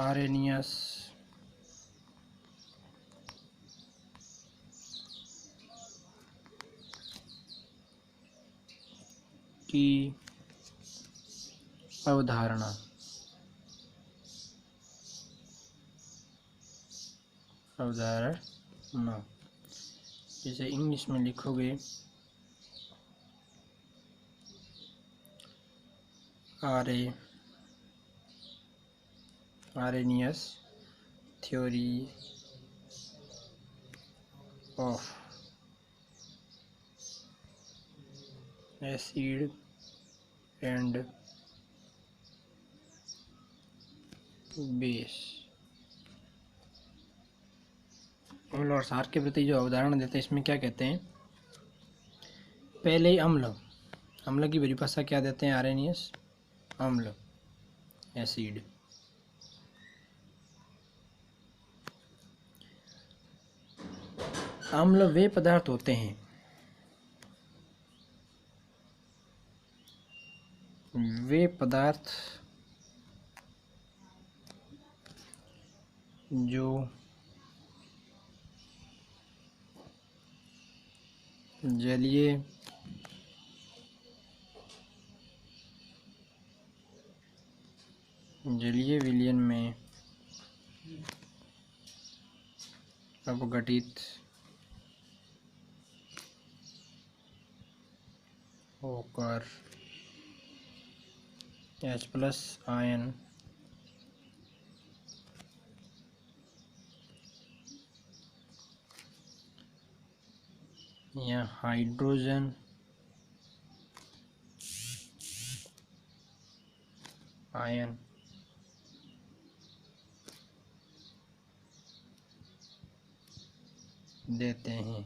Arrhenius की अवधारणा। जैसे इंग्लिश में लिखोगे Arrhenius theory of acid and base. अम्ल और क्षार के प्रति जो अवधारणा देते हैं इसमें क्या कहते हैं, पहले अम्ल की परिभाषा क्या देते हैं, आरेनियस अम्ल एसिड। अम्ल वे पदार्थ होते हैं जो जलीय विलयन में अपघटित होकर H+ आयन या हाइड्रोजन आयन देते हैं,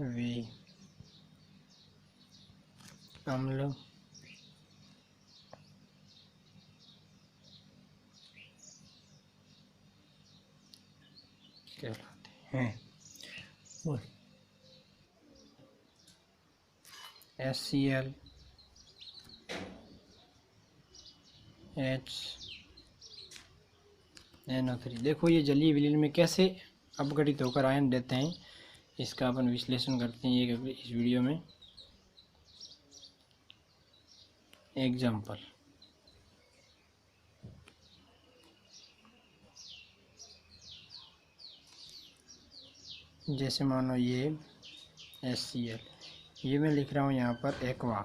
वे अम्ल कहलाते हैं। और HCl NO3 देखो ये जलीय विलयन में कैसे अपघटित होकर आयन देते हैं, इसका अपन विश्लेषण करते हैं इस वीडियो में। एग्जाम्पल, जैसे मानो ये HCl, ये मैं लिख रहा हूँ यहाँ पर एक्वा।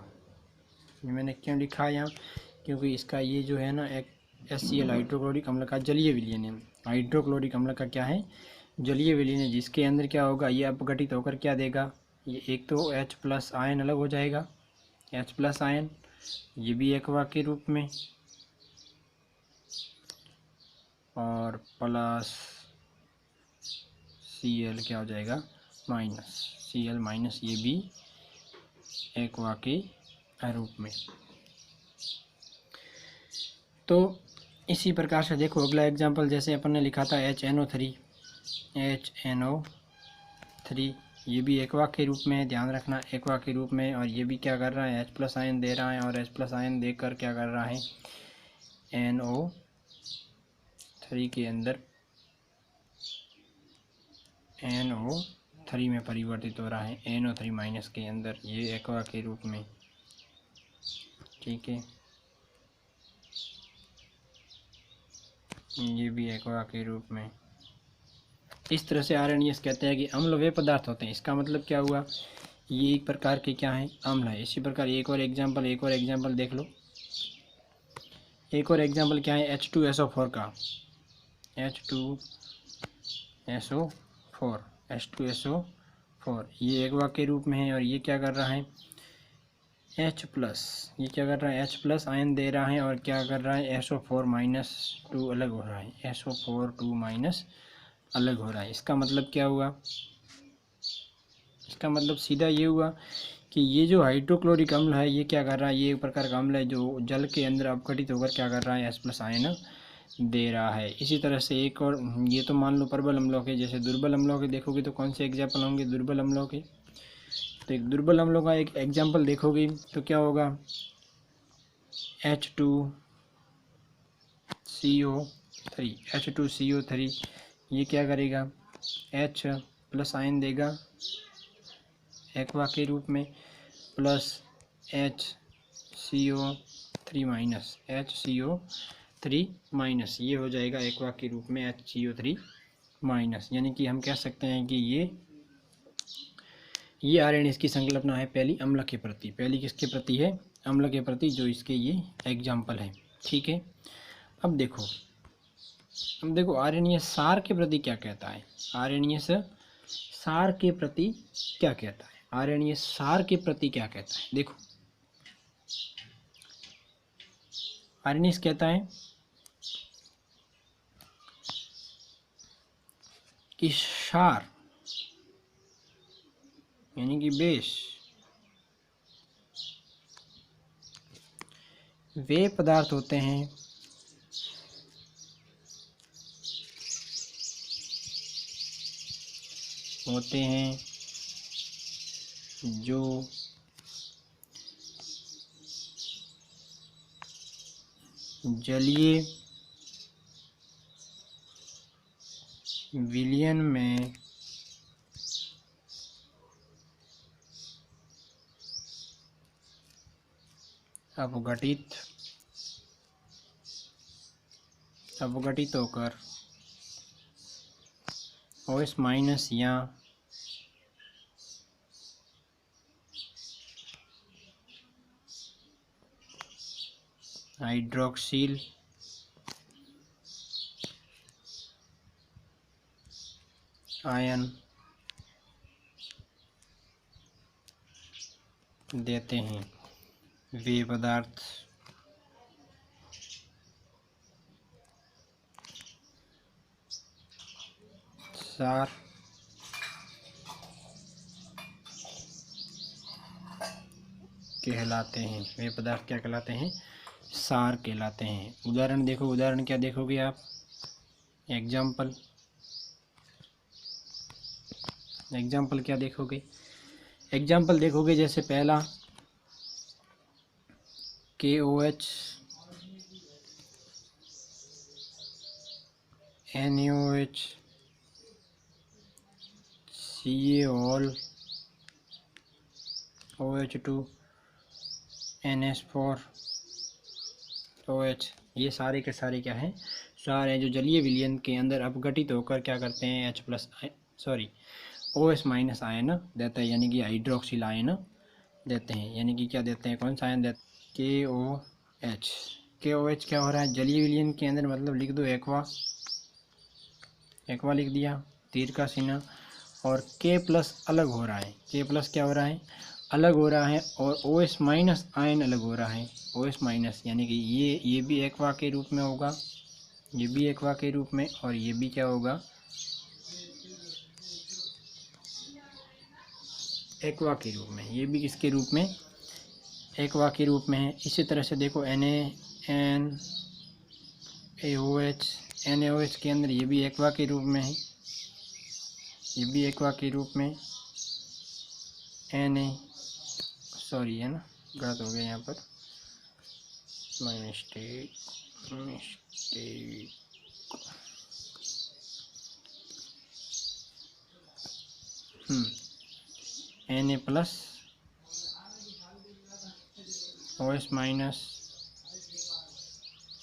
ये मैंने क्यों लिखा है यहाँ, क्योंकि इसका ये जो है ना एक HCl हाइड्रोक्लोरिक अम्ल का जलीय विलयन है। हाइड्रोक्लोरिक अम्ल का क्या है, जलीय विलयन है, जिसके अंदर क्या होगा, ये अपघटित होकर क्या देगा, ये एक तो H+ आयन अलग हो जाएगा, H+ आयन, ये भी एक्वा के रूप में, और प्लस Cl क्या हो जाएगा, Cl-, ये भी एक्वा के रूप में। तो इसी प्रकार से देखो अगला एग्जांपल, जैसे अपन ने लिखा था HNO3, ये भी एक्वा के रूप में है, ध्यान रखना एक्वा के रूप में। और ये भी क्या कर रहा है, H+ आयन दे रहा है, और H+ आयन देकर क्या कर रहा है, NO3 के अंदर NO3 में परिवर्तित हो रहा है, NO3- के अंदर, ये एक्वा के रूप में, ठीक है। ये भी एक्वा के रूप में। इस तरह से आरएनएस कहते हैं कि अम्ल वे पदार्थ होते हैं। इसका मतलब क्या हुआ, ये एक प्रकार के क्या है, अम्ल है। इसी प्रकार एक और एग्जांपल देख लो। एक और एग्जांपल क्या है, H2SO4 का, H2SO4, ये एक्वा के रूप में है, और ये क्या कर रहा है, ये क्या कर रहा है, H+ आयन दे रहा है, और क्या कर रहा है, SO4-2 अलग हो रहा है, SO4 2- अलग हो रहा है। इसका मतलब क्या हुआ, इसका मतलब सीधा ये हुआ कि ये जो हाइड्रोक्लोरिक अम्ल है ये क्या कर रहा है, ये एक प्रकार का अम्ल है जो जल के अंदर अपघटित होकर क्या कर रहा है, H+ आयन दे रहा है। इसी तरह से एक और, ये तो मान लो प्रबल अम्लों के, जैसे दुर्बल अम्लों के देखोगे तो कौन से एग्जाम्पल होंगे, दुर्बल अम्लों के। तो एक दुर्बल अम्लों का एक एग्जाम्पल देखोगे तो क्या होगा, H2CH CO3 H2CO3 ये क्या करेगा, H प्लस आयन देगा एक्वा के रूप में, plus HCO3 minus HCO3 minus, ये हो जाएगा एक्वा के रूप में HCO3 माइनस। यानी कि हम कह सकते हैं कि ये आरएनएस की संकल्पना है पहली अम्ल के प्रति। पहली किसके प्रति है, अम्ल के प्रति, जो इसके ये एग्जाम्पल है। ठीक है, अब देखो आरएनएस सार के प्रति क्या कहता है, आरएनएस सार के प्रति क्या कहता है, आरएनएस सार के प्रति क्या कहता है। देखो आरएनएस कहता है कि सार यानी कि बेस वे पदार्थ होते हैं जो जलीय विलयन में अपघटित होकर OH माइनस या हाइड्रोक्सिल आयन देते हैं। वे पदार्थ सार कहलाते हैं। वे पदार्थ क्या कहलाते हैं, सार कहलाते हैं। उदाहरण देखो, उदाहरण क्या देखोगे आप, एग्जाम्पल क्या देखोगे, एग्जाम्पल देखोगे जैसे पहला KOH NaOH CaOl OH2 NH4 OH, ये सारे के सारे क्या हैं, सार हैं जो जलीय विलयन के अंदर अपघटित होकर क्या करते हैं, OH माइनस आयन देता है, यानी कि हाइड्रोक्सिल आयन देते हैं। यानी कि क्या देते हैं, कौन सा आयन देते हैं, KOH क्या हो रहा है जलीय विलयन के अंदर, मतलब लिख दो एक्वा लिख दिया, तीर का चिन्ह, और K प्लस अलग हो रहा है, K प्लस क्या हो रहा है, अलग हो रहा है, और OH माइनस आयन अलग हो रहा है, OH माइनस, यानी कि ये भी एक्वा के रूप में होगा, ये भी एक्वा के रूप में, और ये भी क्या होगा, एक्वा के रूप में, ये भी किसके रूप में, एक्वा के रूप में है। इसी तरह से देखो NaOH के अंदर ये भी एक्वा के रूप में है, ये भी एक्वा के रूप में, सॉरी है ना, गलत हो गया यहाँ पर, my mistake Na plus OH minus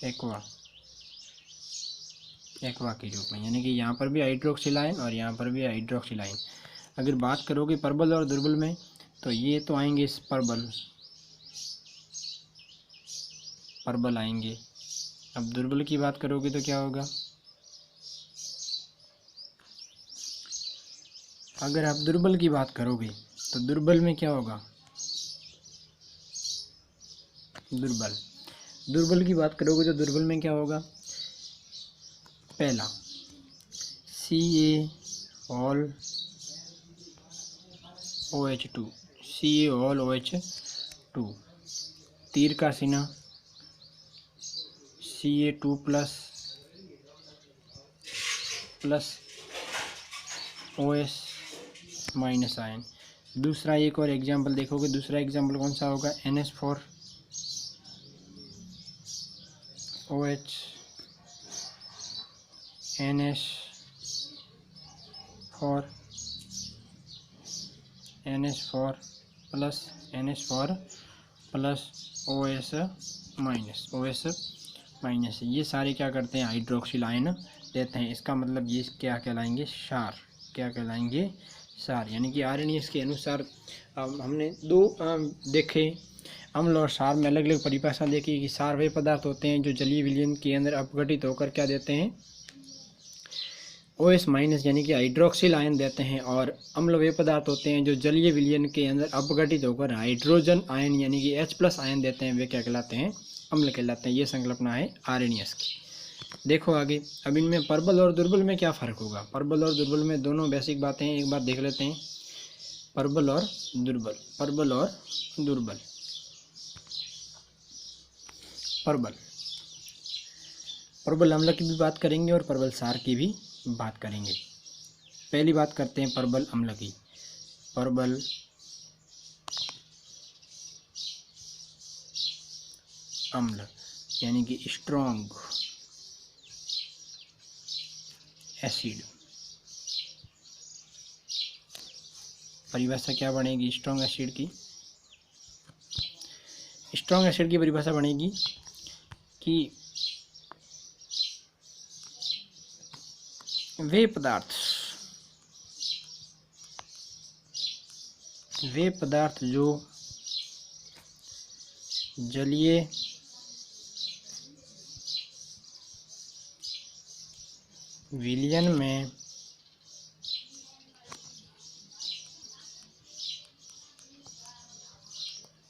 aqua के रूप में, यानी कि यहाँ पर भी हाइड्रोक्सिल आयन और यहाँ पर भी हाइड्रोक्सिल आयन। अगर बात करोगे प्रबल और दुर्बल में, तो ये तो आएंगे इस प्रबल आएंगे। अब दुर्बल की बात करोगे तो क्या होगा, अगर आप दुर्बल की बात करोगे तो दुर्बल में क्या होगा, दुर्बल की बात करोगे तो दुर्बल में क्या होगा, पहला CaOl OH2 तीर का चिन्ह Ca2 plus OH minus ion. दूसरा एक और एग्जाम्पल देखोगे, दूसरा एग्जाम्पल कौन सा होगा, NH4 OH NH4 NH4 plus OS minus. ये सारे क्या करते हैं, हाइड्रोक्सिल आयन देते हैं। इसका मतलब ये क्या कहलाएंगे, क्षार। क्या कहलाएंगे, क्षार। यानी कि आरएनएस के अनुसार हमने दो देखे, अम्ल और क्षार में अलग अलग परिभाषा देखी कि क्षार वे पदार्थ होते हैं जो जलीय विलयन के अंदर अपघटित होकर क्या देते हैं, OS माइनस यानी कि हाइड्रोक्सिल आयन देते हैं, और अम्ल वे पदार्थ होते हैं जो जलीय विलयन के अंदर अपघटित होकर हाइड्रोजन आयन यानी कि H+ आयन देते हैं। वे क्या कहलाते हैं, अम्ल कहलाते हैं। ये संकल्पना है आरएनएस की। देखो आगे, अब इनमें प्रबल और दुर्बल में क्या फ़र्क होगा। प्रबल और दुर्बल में दोनों बेसिक बातें हैं, एक बार देख लेते हैं। प्रबल और दुर्बल, प्रबल और दुर्बल। प्रबल अम्ल की भी बात करेंगे और प्रबल क्षार की भी बात करेंगे। पहली बात करते हैं प्रबल अम्ल की। प्रबल अम्ल यानी कि स्ट्रॉन्ग एसिड। परिभाषा क्या बनेगी स्ट्रॉन्ग एसिड की। स्ट्रॉन्ग एसिड की परिभाषा बनेगी कि वे पदार्थ जो जलीय विलयन में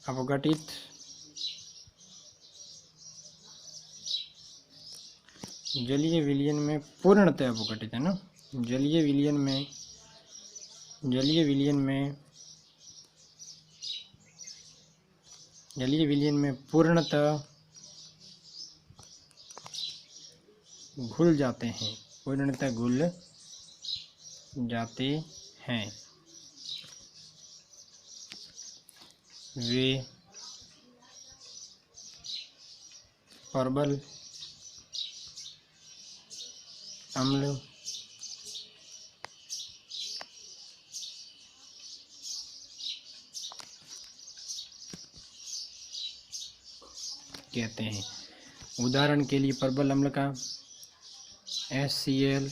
अपघटित जलीय विलयन में पूर्णतः अपघटित है ना, जलीय विलयन में पूर्णतः घुल जाते हैं, पूर्णतः घुल जाते हैं। वे प्रबल अम्ल कहते हैं। उदाहरण के लिए प्रबल अम्ल का HCl,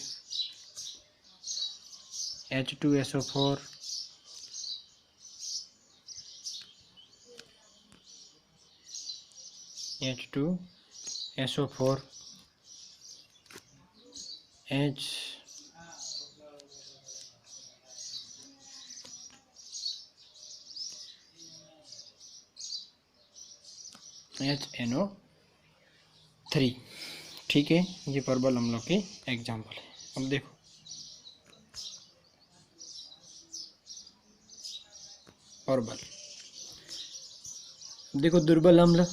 H2SO4, H2SO4, HNO3। ठीक है, ये प्रबल अम्लों के एग्जाम्पल है। अब देखो प्रबल, देखो दुर्बल अम्ल।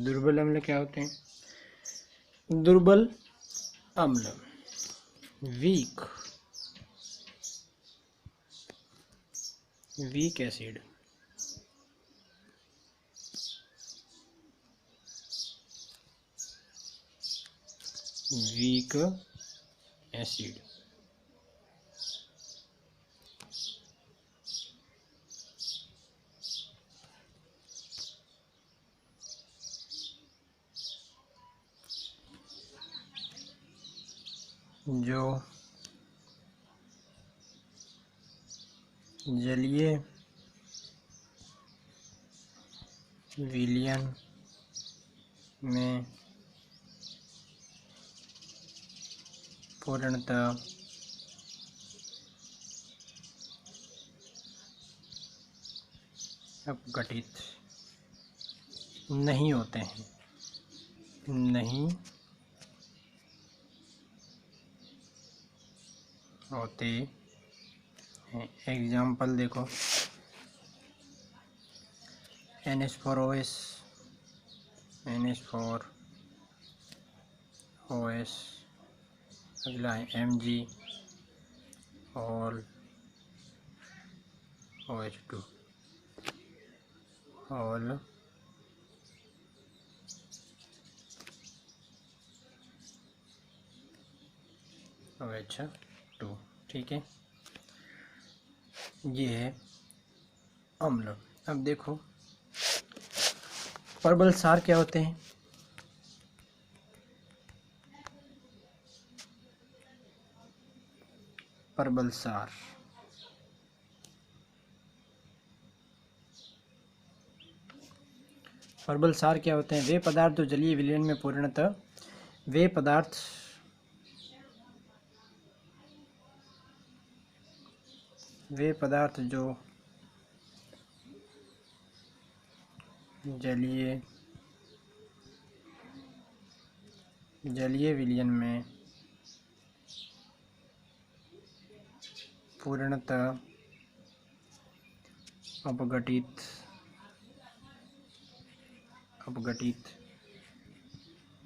दुर्बल अम्ल क्या होते हैं, दुर्बल अम्ल वीक एसिड, वीक एसिड। जो जलीय विलयन में पूर्णतः अपघटित नहीं होते हैं, नहीं होते हैं। एग्जाम्पल देखो, NH4OS, अगला है Mg और OH2। Whole OH2। ठीक है, ये है अम्ल। अब देखो परबल सार क्या होते हैं। परबल सार परबल सार क्या होते हैं। वे पदार्थ जो जलीय विलयन में पूर्णतः वे पदार्थ जो जलीय विलयन में पूर्णतः अपघटित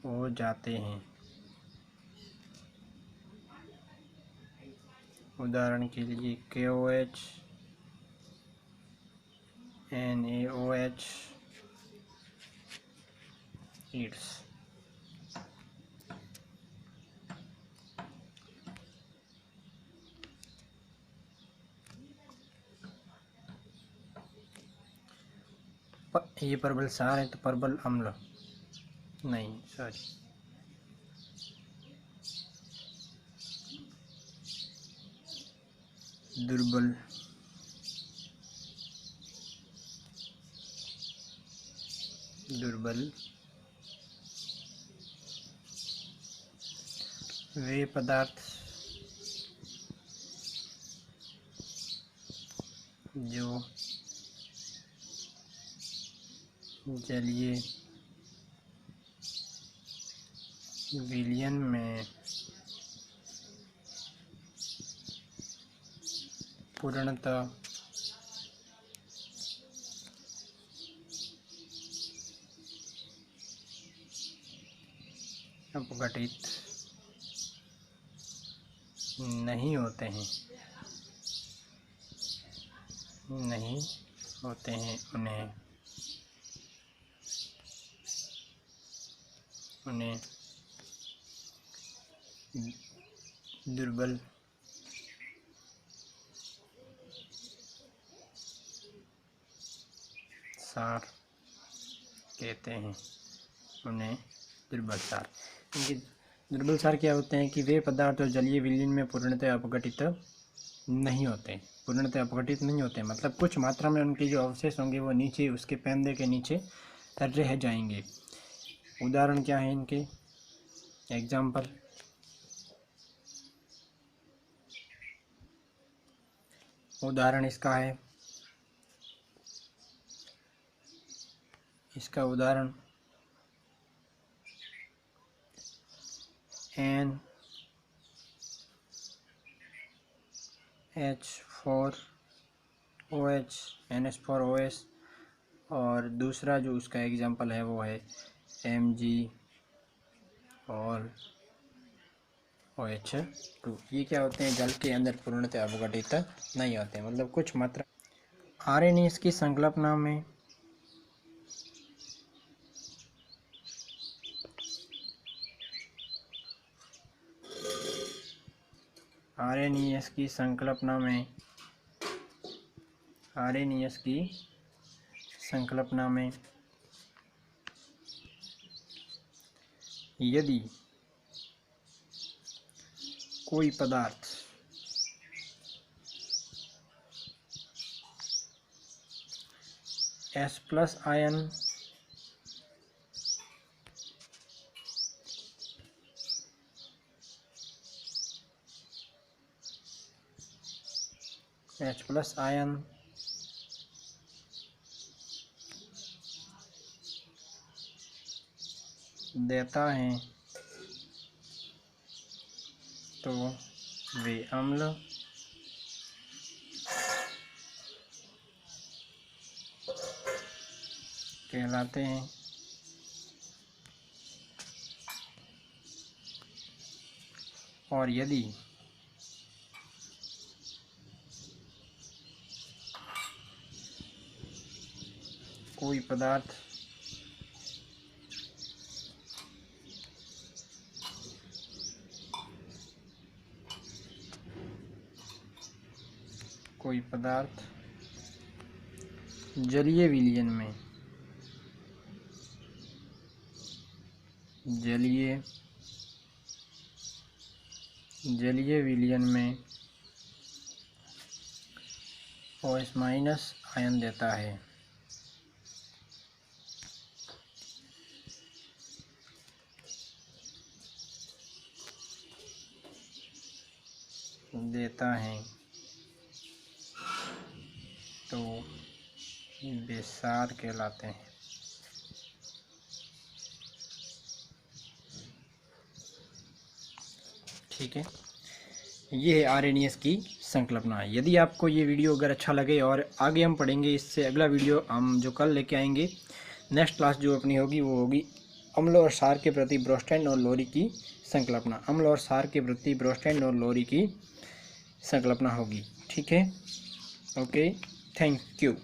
हो जाते हैं। उदाहरण के लिए KOH, NaOH, ईड्स। ये परबल सार है तो परबल अम्ल नहीं, सॉरी, दुर्बल वे पदार्थ जो जलीय विलयन में पूर्णतः अपघटित नहीं होते हैं उन्हें दुर्बल सार कहते हैं। इनके दुर्बल सार क्या होते हैं कि वे पदार्थ जो जलीय विलयन में पूर्णतः अपघटित नहीं होते। मतलब कुछ मात्रा में उनके जो अवशेष होंगे वो नीचे उसके पैंदे के नीचे रह जाएंगे। उदाहरण क्या है इनके, एग्जाम्पल, उदाहरण इसका उदाहरण NH4OH और दूसरा जो उसका एग्जाम्पल है वो है Mg और OH2। ये क्या होते हैं, जल के अंदर पूर्णतः अपघटित नहीं होते, मतलब कुछ मात्रा। आरएनएस की संकल्पना में यदि कोई पदार्थ H+ आयन देता है तो वे अम्ल कहलाते हैं। और यदि कोई पदार्थ जलीय विलयन में जलीय विलयन में OH- आयन देता है। तो वे क्षार कहलाते हैं। ठीक है, ये है आर्सेनियस की संकल्पना। यदि आपको ये वीडियो अगर अच्छा लगे और आगे हम पढ़ेंगे, इससे अगला वीडियो हम जो कल लेके आएंगे, नेक्स्ट क्लास जो अपनी होगी वो होगी अम्ल और क्षार के प्रति ब्रोस्टैंड और लोरी की संकल्पना। अम्ल और क्षार के प्रति ब्रोस्टैंड और लोरी की संकल्पना होगी। ठीक है, ओके, थैंक यू।